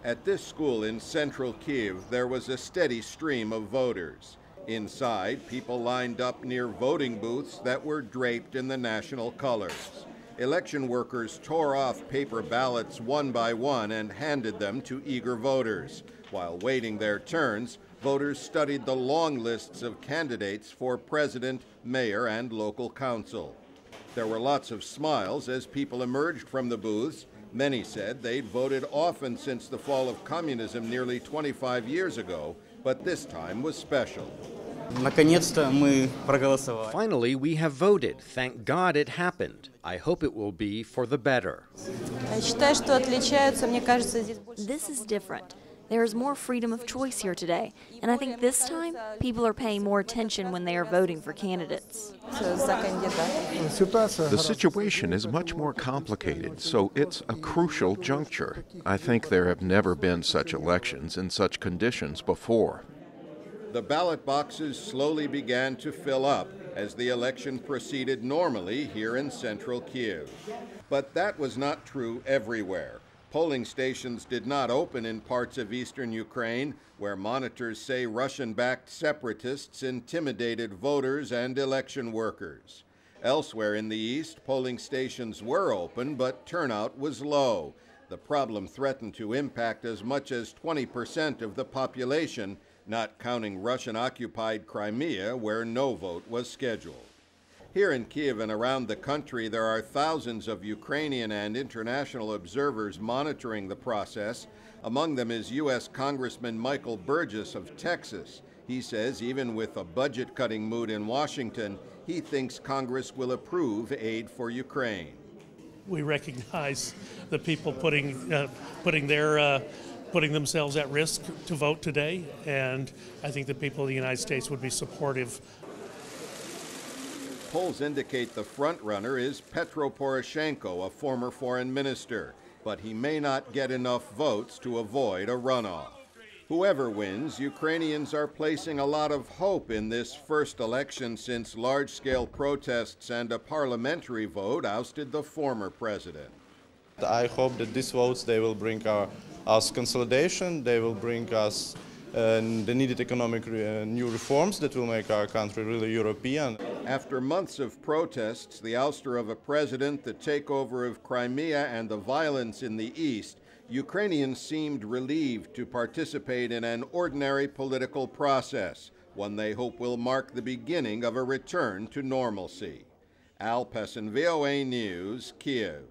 At this school in central Kyiv, there was a steady stream of voters. Inside, people lined up near voting booths that were draped in the national colors. Election workers tore off paper ballots one by one and handed them to eager voters. While waiting their turns, voters studied the long lists of candidates for president, mayor, and local council. There were lots of smiles as people emerged from the booths. Many said they'd voted often since the fall of communism nearly 25 years ago, but this time was special. Finally, we have voted. Thank God it happened. I hope it will be for the better. This is different. There is more freedom of choice here today, and I think this time people are paying more attention when they are voting for candidates. The situation is much more complicated, so it's a crucial juncture. I think there have never been such elections in such conditions before. The ballot boxes slowly began to fill up as the election proceeded normally here in central Kyiv. But that was not true everywhere. Polling stations did not open in parts of eastern Ukraine, where monitors say Russian-backed separatists intimidated voters and election workers. Elsewhere in the east, polling stations were open, but turnout was low. The problem threatened to impact as much as 20% of the population, not counting Russian-occupied Crimea, where no vote was scheduled. Here in Kyiv and around the country, there are thousands of Ukrainian and international observers monitoring the process. Among them is U.S. Congressman Michael Burgess of Texas. He says even with a budget-cutting mood in Washington, he thinks Congress will approve aid for Ukraine. We recognize the people putting themselves at risk to vote today, and I think the people of the United States would be supportive. Polls indicate the front-runner is Petro Poroshenko, a former foreign minister, but he may not get enough votes to avoid a runoff. Whoever wins, Ukrainians are placing a lot of hope in this first election since large-scale protests and a parliamentary vote ousted the former president. I hope that these votes, they will bring us consolidation, they will bring us the needed economic new reforms that will make our country really European. After months of protests, the ouster of a president, the takeover of Crimea, and the violence in the east, Ukrainians seemed relieved to participate in an ordinary political process, one they hope will mark the beginning of a return to normalcy. Pessin, VOA News, Kyiv.